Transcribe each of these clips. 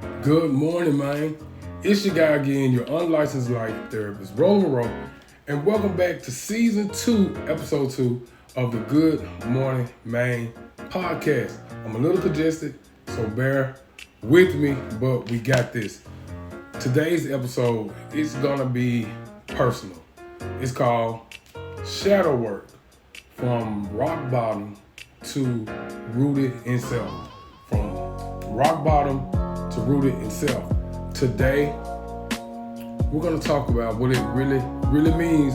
Good morning, man. It's your guy again, your unlicensed life therapist, Roland Roll, and welcome back to season 2, episode 2 of the Good Morning Maine podcast. I'm a little congested, so bear with me, but we got this. Today's episode is gonna be personal. It's called Shadow Work from Rock Bottom to Rooted in Self. From rock bottom to rooted in self. Today, we're gonna talk about what it really means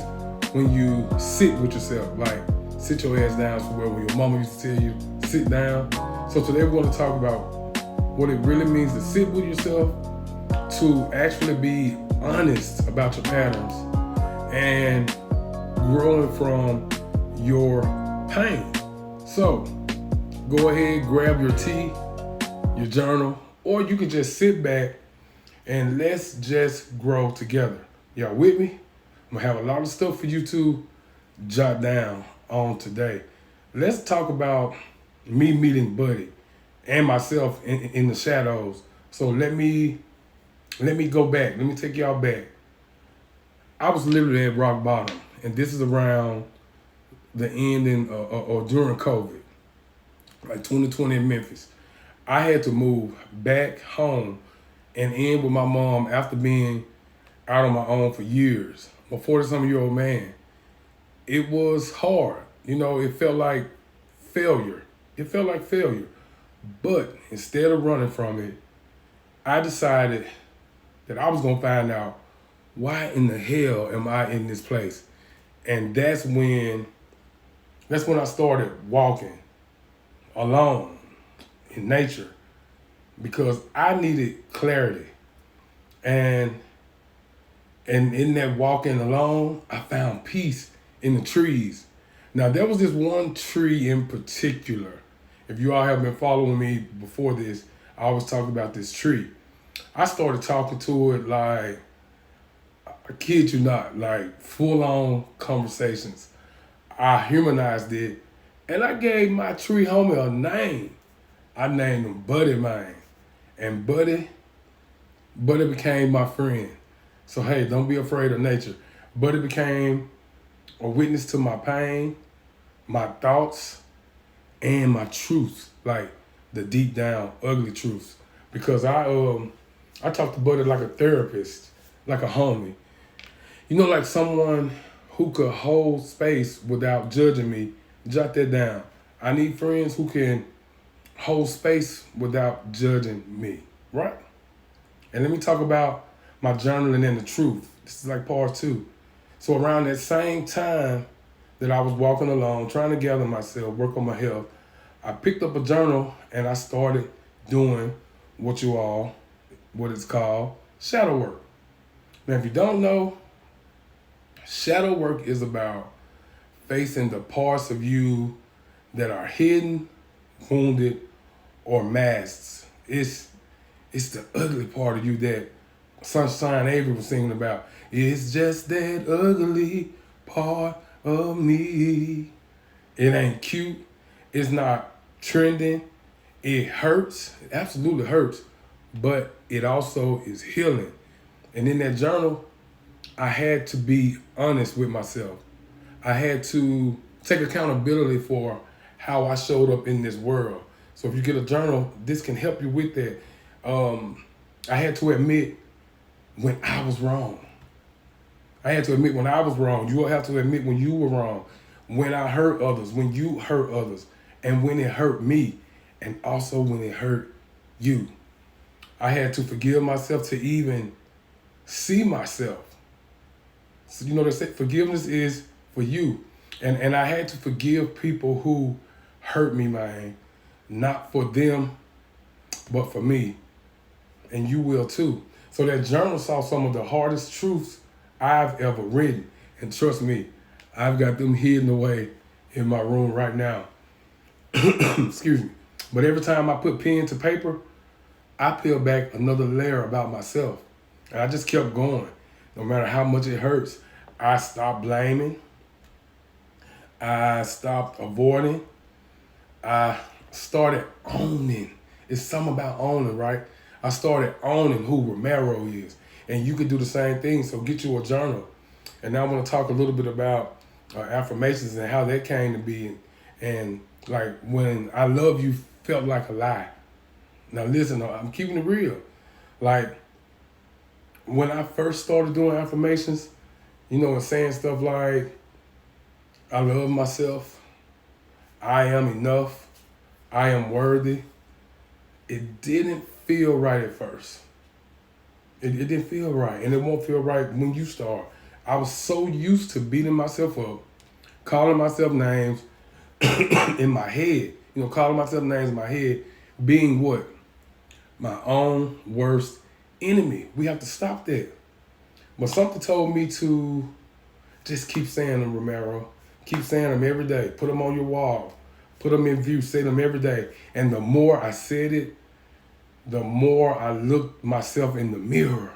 when you sit with yourself. Like, sit your ass down somewhere where your mama used to tell you, sit down. So today we're gonna talk about what it really means to sit with yourself, to actually be honest about your patterns, and growing from your pain. So, go ahead, grab your tea, your journal, or you can just sit back and let's just grow together. Y'all with me? I'm gonna have a lot of stuff for you to jot down on today. Let's talk about me meeting Buddy and myself in the shadows. So let me go back. Let me take y'all back. I was literally at rock bottom, and this is around the ending or during COVID, like 2020 in Memphis. I had to move back home and in with my mom after being out on my own for years. I'm a 40-something-year-old man. It was hard. It felt like failure. It felt like failure. But instead of running from it, I decided that I was going to find out why in the hell am I in this place? And that's when I started walking alone in nature because I needed clarity. And in that walking alone, I found peace in the trees. Now there was this one tree in particular. If you all have been following me before this, I always talk about this tree. I started talking to it like, I kid you not, like full on conversations. I humanized it and I gave my tree homie a name. I named him Buddy, man. And Buddy became my friend. So hey, don't be afraid of nature. Buddy became a witness to my pain, my thoughts, and my truths, like the deep down ugly truths. Because I talk to Buddy like a therapist, like a homie. Like someone who could hold space without judging me. Jot that down. I need friends who can hold space without judging me, right? And let me talk about my journaling and the truth. This is like part 2. So around that same time that I was walking along, trying to gather myself, work on my health, I picked up a journal and I started doing what it's called shadow work. Now, if you don't know, shadow work is about facing the parts of you that are hidden, wounded, or masked. It's the ugly part of you that Sunshine Avery was singing about. It's just that ugly part of me. It ain't cute. It's not trending. It hurts. It absolutely hurts. But it also is healing. And in that journal, I had to be honest with myself. I had to take accountability for how I showed up in this world. So if you get a journal, this can help you with that. I had to admit when I was wrong. I had to admit when I was wrong. You will have to admit when you were wrong. When I hurt others, when you hurt others, and when it hurt me, and also when it hurt you. I had to forgive myself to even see myself. So they say forgiveness is for you. And I had to forgive people who hurt me, man. Not for them, but for me. And you will too. So that journal saw some of the hardest truths I've ever written. And trust me, I've got them hidden away in my room right now. Excuse me. But every time I put pen to paper, I peel back another layer about myself. And I just kept going. No matter how much it hurts, I stopped blaming. I stopped avoiding. I started owning. It's something about owning, right? I started owning who Romero is. And you can do the same thing. So get you a journal. And now I want to talk a little bit about affirmations and how that came to be. And like when I love you felt like a lie. Now listen, I'm keeping it real. Like when I first started doing affirmations, and saying stuff like, I love myself, I am enough, I am worthy, it didn't feel right at first. It didn't feel right, and it won't feel right when you start. I was so used to beating myself up, calling myself names in my head, calling myself names in my head, being what? My own worst enemy. We have to stop that. But something told me to just keep saying them, Romero. Keep saying them every day. Put them on your wall. Put them in view. Say them every day. And the more I said it, the more I looked myself in the mirror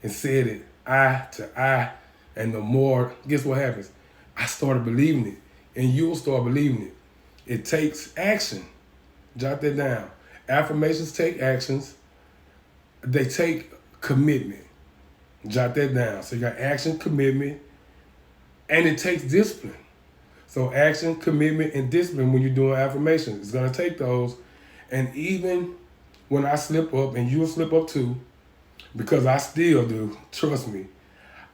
and said it eye to eye. And the more, guess what happens? I started believing it. And you'll start believing it. It takes action. Jot that down. Affirmations take actions. They take commitment. Jot that down. So you got action, commitment, and it takes discipline. So action, commitment, and discipline when you're doing affirmations. It's going to take those. And even when I slip up, and you'll slip up too, because I still do, trust me,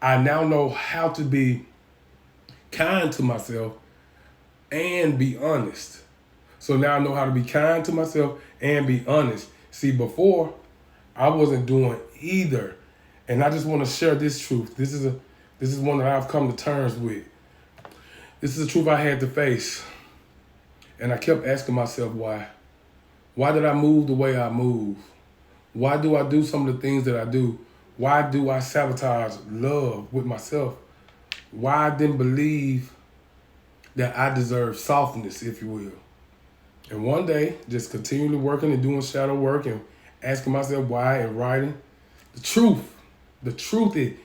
I now know how to be kind to myself and be honest. So now I know how to be kind to myself and be honest. See, before, I wasn't doing either. And I just want to share this truth. This is one that I've come to terms with. This is the truth I had to face. And I kept asking myself why. Why did I move the way I move? Why do I do some of the things that I do? Why do I sabotage love with myself? Why I didn't believe that I deserve softness, if you will. And one day, just continually working and doing shadow work and asking myself why and writing, the truth, it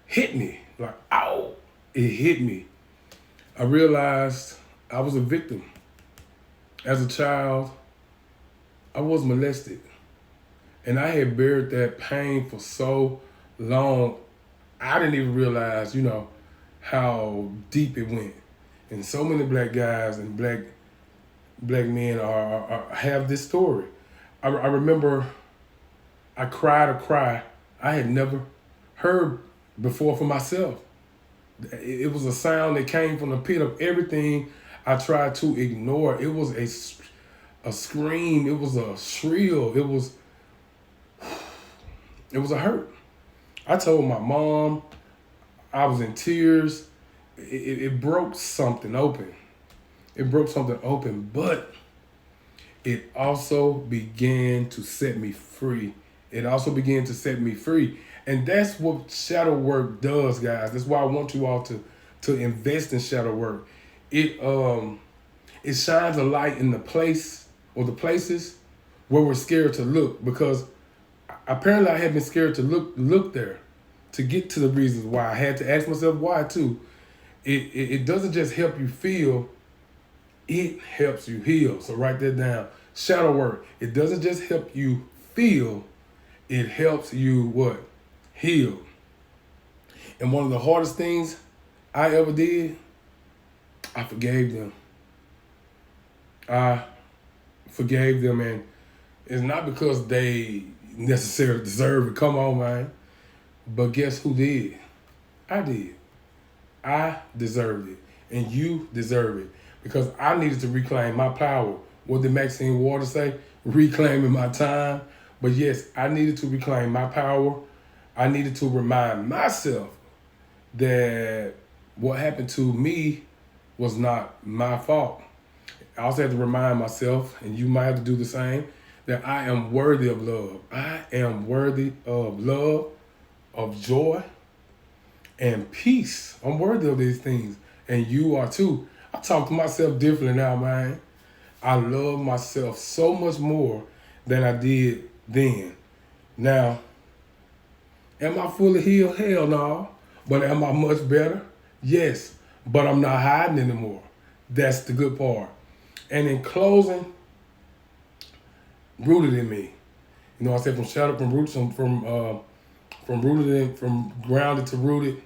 hit me. Like, ow, it hit me. I realized I was a victim. As a child, I was molested. And I had buried that pain for so long, I didn't even realize, how deep it went. And so many black guys and black men have this story. I remember I cried a cry I had never heard before for myself. It was a sound that came from the pit of everything I tried to ignore. It was a scream. It was a shrill. It was a hurt. I told my mom. I was in tears. It broke something open. It broke something open, but it also began to set me free. It also began to set me free. And that's what shadow work does, guys. That's why I want you all to invest in shadow work. It shines a light in the place or the places where we're scared to look, because apparently I had been scared to look there to get to the reasons why. I had to ask myself why too. It doesn't just help you feel, it helps you heal. So write that down. Shadow work. It doesn't just help you feel, it helps you what? Heal. And one of the hardest things I ever did, I forgave them. I forgave them, and it's not because they necessarily deserve it. Come on, man. But guess who did? I did. I deserved it, and you deserve it, because I needed to reclaim my power. What did Maxine Waters say? Reclaiming my time. But yes, I needed to reclaim my power. I needed to remind myself that what happened to me was not my fault. I also had to remind myself, and you might have to do the same, that I am worthy of love. I am worthy of love, of joy, and peace. I'm worthy of these things, and you are too. I talk to myself differently now, man. I love myself so much more than I did then. Now, am I fully healed? Hell no. But am I much better? Yes. But I'm not hiding anymore. That's the good part. And in closing, rooted in me. You know, I said from shadow, from roots, from rooted in, from grounded to rooted.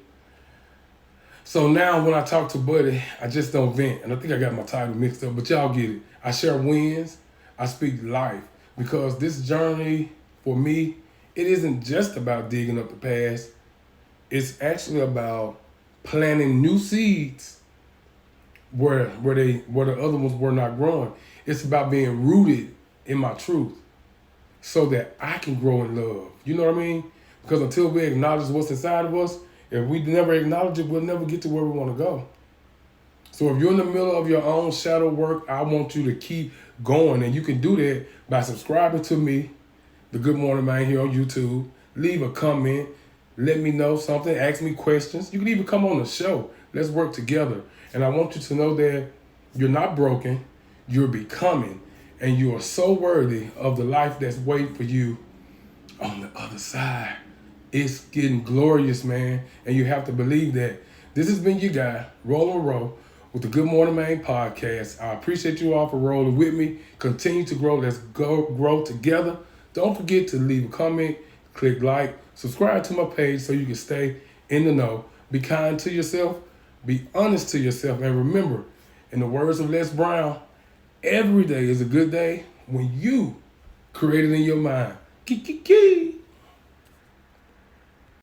So now when I talk to Buddy, I just don't vent. And I think I got my title mixed up, but y'all get it. I share wins, I speak life. Because this journey, for me, it isn't just about digging up the past. It's actually about planting new seeds where the other ones were not growing. It's about being rooted in my truth so that I can grow in love. You know what I mean? Because until we acknowledge what's inside of us, if we never acknowledge it, we'll never get to where we want to go. So if you're in the middle of your own shadow work, I want you to keep going. And you can do that by subscribing to me, The Good Morning Man, here on YouTube. Leave a comment. Let me know something. Ask me questions. You can even come on the show. Let's work together. And I want you to know that you're not broken. You're becoming. And you are so worthy of the life that's waiting for you on the other side. It's getting glorious, man. And you have to believe that. This has been your guy, Rollin' Roll, with the Good Morning Man podcast. I appreciate you all for rolling with me. Continue to grow. Let's go grow together. Don't forget to leave a comment, click like, subscribe to my page so you can stay in the know. Be kind to yourself. Be honest to yourself. And remember, in the words of Les Brown, every day is a good day when you create it in your mind. Key.